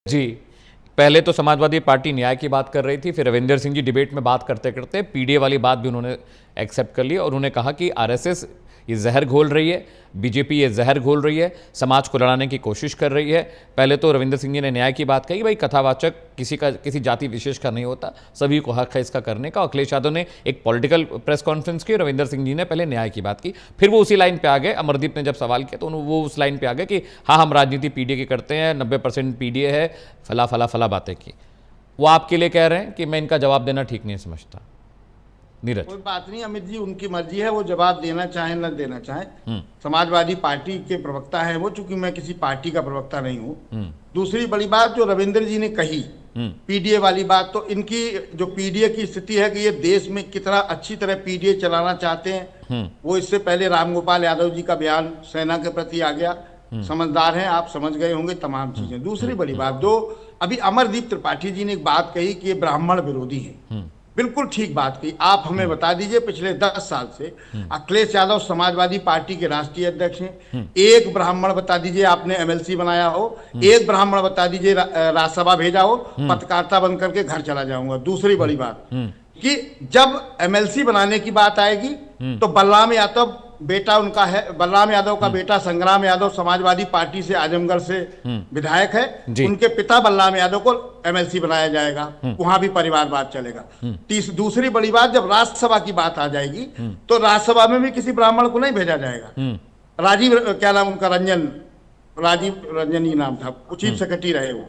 जी, पहले तो समाजवादी पार्टी न्याय की बात कर रही थी, फिर रविंदर सिंह जी डिबेट में बात करते करते पीडीए वाली बात भी उन्होंने एक्सेप्ट कर ली और उन्होंने कहा कि आरएसएस ये जहर घोल रही है, बीजेपी ये जहर घोल रही है, समाज को लड़ाने की कोशिश कर रही है। पहले तो रविंदर सिंह जी ने न्याय की बात कही, भाई कथावाचक किसी जाति विशेष का नहीं होता, सभी को हक है इसका करने का। अखिलेश यादव ने एक पॉलिटिकल प्रेस कॉन्फ्रेंस की, रविंदर सिंह जी ने पहले न्याय की बात की, फिर वो उसी लाइन पे आ गए। अमरदीप ने जब सवाल किया तो वो उस लाइन पे आ गए कि हाँ हम राजनीति पीडीए की करते हैं, 90% पीडीए है, फला फला फला बातें की। वो आपके लिए कह रहे हैं कि मैं इनका जवाब देना ठीक नहीं समझता। नीरज, कोई बात नहीं अमित जी, उनकी मर्जी है, वो जवाब देना चाहे न देना चाहे। समाजवादी पार्टी के प्रवक्ता है वो, चूंकि मैं किसी पार्टी का प्रवक्ता नहीं हूँ। दूसरी बड़ी बात जो रविंद्र जी ने कही पीडीए वाली बात, तो इनकी जो पीडीए की स्थिति है कि ये देश में कितना अच्छी तरह पीडीए चलाना चाहते हैं, वो इससे पहले रामगोपाल यादव जी का बयान सेना के प्रति आ गया। समझदार हैं आप, समझ गए होंगे तमाम चीजें। दूसरी बड़ी बात जो अभी अमरदीप त्रिपाठी जी ने एक बात कही कि ये ब्राह्मण विरोधी है, बिल्कुल ठीक बात की। आप हमें बता दीजिए पिछले 10 साल से अखिलेश यादव समाजवादी पार्टी के राष्ट्रीय अध्यक्ष हैं, एक ब्राह्मण बता दीजिए आपने एमएलसी बनाया हो, एक ब्राह्मण बता दीजिए राज्यसभा भेजा हो, पत्रकारिता बंद करके घर चला जाऊंगा। दूसरी बड़ी बात कि जब एमएलसी बनाने की बात आएगी तो बलराम यादव बेटा उनका है, बलराम यादव का बेटा संग्राम यादव समाजवादी पार्टी से आजमगढ़ से विधायक है, उनके पिता बलराम यादव को एमएलसी बनाया जाएगा, वहां भी परिवारवाद चलेगा। दूसरी बड़ी बात, जब राज्यसभा की बात आ जाएगी तो राज्यसभा में भी किसी ब्राह्मण को नहीं भेजा जाएगा। राजीव क्या नाम उनका, राजीव रंजन ही नाम था, चीफ सेक्रेटरी रहे वो,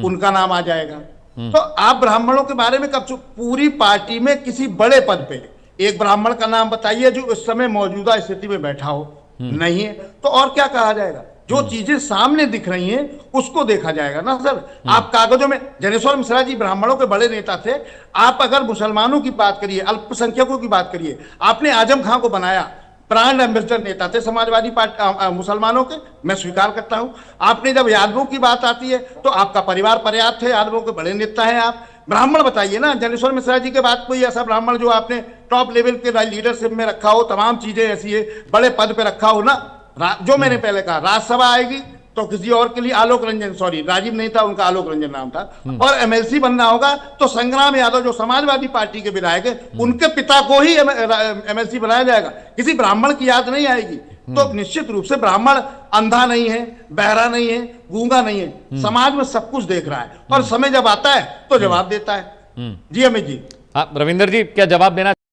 उनका नाम आ जाएगा। तो आप ब्राह्मणों के बारे में कब, पूरी पार्टी में किसी बड़े पद पे एक ब्राह्मण का नाम बताइए जो इस समय मौजूदा स्थिति में बैठा हो, नहीं है, तो और क्या कहा जाएगा। जो चीजें सामने दिख रही हैं उसको देखा जाएगा ना सर। आप कागजों में, जनेश्वर मिश्रा जी ब्राह्मणों के बड़े नेता थे, आप अगर मुसलमानों की बात करिए, अल्पसंख्यकों की बात करिए, आपने आजम खां को बनाया, ब्रांड एम्बेसडर नेता थे समाजवादी पार्टी मुसलमानों के, मैं स्वीकार करता हूं। आपने जब यादवों की बात आती है तो आपका परिवार पर्याप्त है, यादवों के बड़े नेता हैं आप। ब्राह्मण बताइए ना, जनेश्वर मिश्रा जी के बाद कोई ऐसा ब्राह्मण जो आपने टॉप लेवल के लीडरशिप में रखा हो, तमाम चीजें ऐसी है, बड़े पद पे रखा हो ना। जो मैंने पहले कहा, राज्यसभा आएगी तो किसी और के लिए आलोक रंजन, सॉरी राजीव नहीं था उनका, आलोक रंजन नाम था, और एमएलसी बनना होगा तो संग्राम यादव जो समाजवादी पार्टी के विधायक है उनके पिता को ही एमएलसी बनाया जाएगा, किसी ब्राह्मण की याद नहीं आएगी। तो निश्चित रूप से ब्राह्मण अंधा नहीं है, बहरा नहीं है, गूंगा नहीं है, समाज में सब कुछ देख रहा है और समय जब आता है तो जवाब देता है। जी अमित जी। रविंदर जी क्या जवाब देना